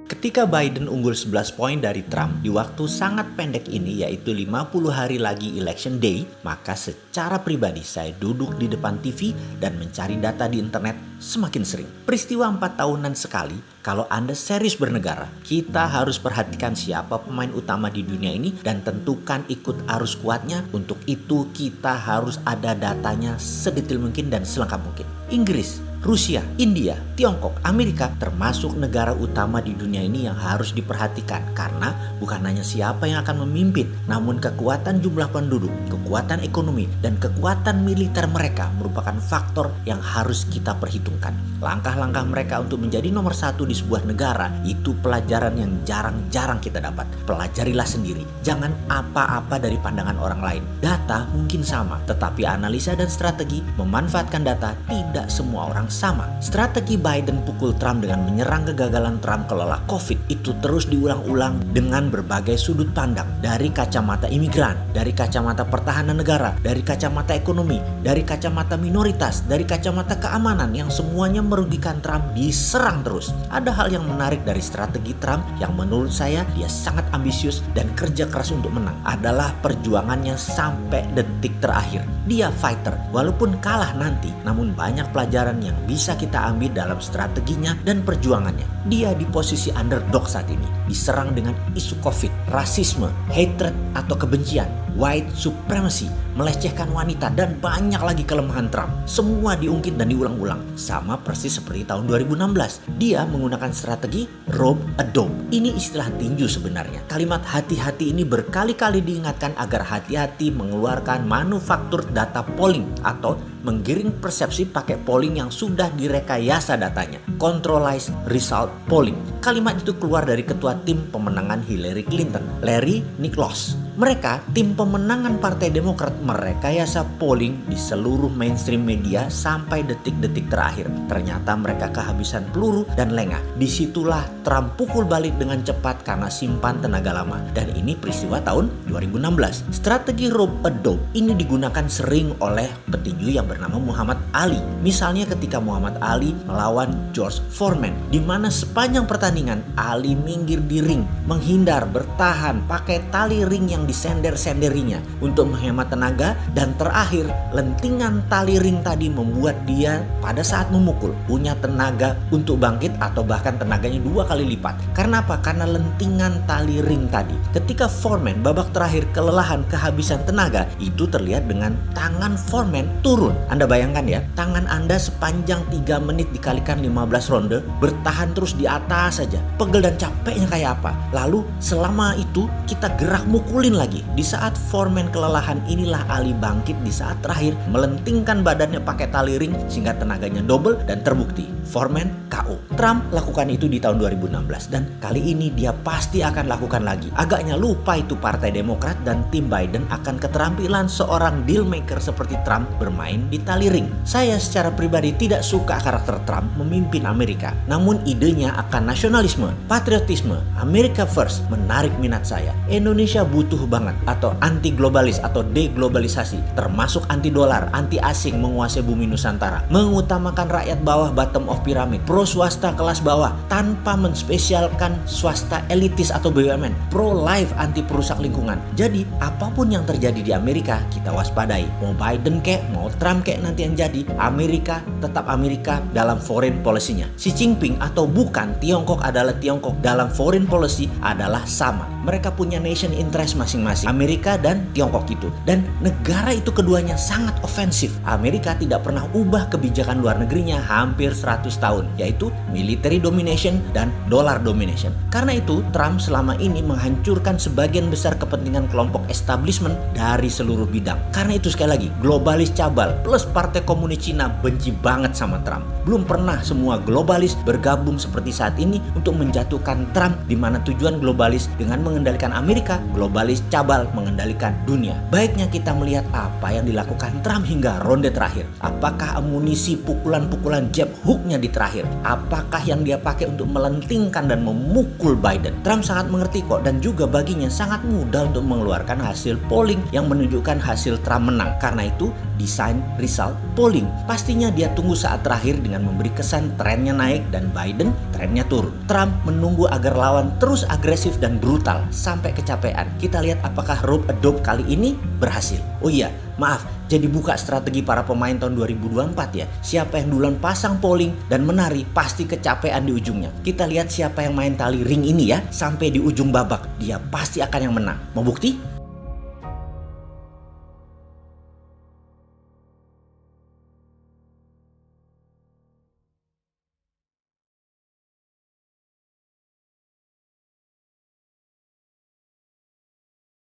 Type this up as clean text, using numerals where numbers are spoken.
Ketika Biden unggul 11 poin dari Trump di waktu sangat pendek ini, yaitu 50 hari lagi election day, maka secara pribadi saya duduk di depan TV dan mencari data di internet semakin sering. Peristiwa 4 tahunan sekali, kalau Anda serius bernegara, kita harus perhatikan siapa pemain utama di dunia ini dan tentukan ikut arus kuatnya. Untuk itu kita harus ada datanya sedetail mungkin dan selengkap mungkin. Inggris, Rusia, India, Tiongkok, Amerika termasuk negara utama di dunia ini yang harus diperhatikan karena bukan hanya siapa yang akan memimpin, namun kekuatan jumlah penduduk, kekuatan ekonomi, dan kekuatan militer mereka merupakan faktor yang harus kita perhitungkan. Langkah-langkah mereka untuk menjadi nomor satu di sebuah negara itu pelajaran yang jarang-jarang kita dapat. Pelajarilah sendiri, jangan apa-apa dari pandangan orang lain. Data mungkin sama, tetapi analisa dan strategi memanfaatkan data tidak semua orang sama. Strategi Biden pukul Trump dengan menyerang kegagalan Trump kelola COVID itu terus diulang-ulang dengan berbagai sudut pandang. Dari kacamata imigran, dari kacamata pertahanan negara, dari kacamata ekonomi, dari kacamata minoritas, dari kacamata keamanan yang semuanya merugikan Trump diserang terus. Ada hal yang menarik dari strategi Trump yang menurut saya dia sangat ambisius dan kerja keras untuk menang adalah perjuangannya sampai detik terakhir. Dia fighter, walaupun kalah nanti, namun banyak pelajaran yang bisa kita ambil dalam strateginya dan perjuangannya. Dia di posisi underdog saat ini, diserang dengan isu COVID, rasisme, hatred atau kebencian, white supremacy, melecehkan wanita, dan banyak lagi kelemahan Trump. Semua diungkit dan diulang-ulang, sama persis seperti tahun 2016. Dia menggunakan strategi rope a dope. Ini istilah tinju sebenarnya. Kalimat hati-hati ini berkali-kali diingatkan agar hati-hati mengeluarkan manufaktur data polling atau menggiring persepsi pakai polling yang sudah direkayasa datanya. Controlized result polling. Kalimat itu keluar dari ketua tim pemenangan Hillary Clinton, Larry Nichols. Mereka, tim pemenangan Partai Demokrat, merekayasa polling di seluruh mainstream media sampai detik-detik terakhir. Ternyata mereka kehabisan peluru dan lengah. Disitulah Trump pukul balik dengan cepat karena simpan tenaga lama. Dan ini peristiwa tahun 2016. Strategi rope a dope ini digunakan sering oleh petinju yang bernama Muhammad Ali. Misalnya ketika Muhammad Ali melawan George Foreman, di mana sepanjang pertandingan Ali minggir di ring, menghindar, bertahan, pakai tali ring yang disender-senderinya untuk menghemat tenaga, dan terakhir lentingan tali ring tadi membuat dia pada saat memukul punya tenaga untuk bangkit atau bahkan tenaganya 2 kali lipat. Karena apa? Karena lentingan tali ring tadi. Ketika Foreman babak terakhir kelelahan, kehabisan tenaga, itu terlihat dengan tangan Foreman turun. Anda bayangkan ya, tangan Anda sepanjang 3 menit dikalikan 15 ronde bertahan terus di atas saja. Pegel dan capeknya kayak apa? Lalu selama itu kita gerak mukulin lagi. Di saat Foreman kelelahan, inilah Ali bangkit di saat terakhir, melentingkan badannya pakai tali ring sehingga tenaganya double dan terbukti Foreman KO. Trump lakukan itu di tahun 2016 dan kali ini dia pasti akan lakukan lagi. Agaknya lupa itu Partai Demokrat dan tim Biden akan keterampilan seorang deal maker seperti Trump bermain di tali ring. Saya secara pribadi tidak suka karakter Trump memimpin Amerika, namun idenya akan nasionalisme, patriotisme, America first menarik minat saya. Indonesia butuh banget atau anti globalis atau deglobalisasi, termasuk anti dolar, anti asing menguasai bumi Nusantara, mengutamakan rakyat bawah bottom of pyramid, pro swasta kelas bawah tanpa menspesialkan swasta elitis atau BUMN, pro life anti perusak lingkungan. Jadi apapun yang terjadi di Amerika kita waspadai. Mau Biden kek, mau Trump kek nanti yang jadi, Amerika tetap Amerika dalam foreign policy-nya. Xi Jinping atau bukan, Tiongkok adalah Tiongkok dalam foreign policy adalah sama. Mereka punya nation interest masing-masing, Amerika dan Tiongkok itu. Dan negara itu keduanya sangat ofensif. Amerika tidak pernah ubah kebijakan luar negerinya hampir 100 tahun, yaitu military domination dan dollar domination. Karena itu Trump selama ini menghancurkan sebagian besar kepentingan kelompok establishment dari seluruh bidang. Karena itu sekali lagi, globalis cabal plus Partai Komunis Cina benci banget sama Trump. Belum pernah semua globalis bergabung seperti saat ini untuk menjatuhkan Trump, di mana tujuan globalis dengan mengendalikan Amerika, globalis cabal mengendalikan dunia. Baiknya kita melihat apa yang dilakukan Trump hingga ronde terakhir. Apakah amunisi pukulan-pukulan jab hooknya di terakhir. Apakah yang dia pakai untuk melentingkan dan memukul Biden? Trump sangat mengerti kok, dan juga baginya sangat mudah untuk mengeluarkan hasil polling yang menunjukkan hasil Trump menang. Karena itu desain result polling. Pastinya dia tunggu saat terakhir dengan memberi kesan trennya naik dan Biden trennya turun. Trump menunggu agar lawan terus agresif dan brutal sampai kecapean. Kita lihat apakah rope a dope kali ini berhasil. Oh iya, maaf, jadi buka strategi para pemain tahun 2024 ya. Siapa yang duluan pasang polling dan menari pasti kecapean di ujungnya. Kita lihat siapa yang main tali ring ini ya sampai di ujung babak. Dia pasti akan yang menang. Mau bukti?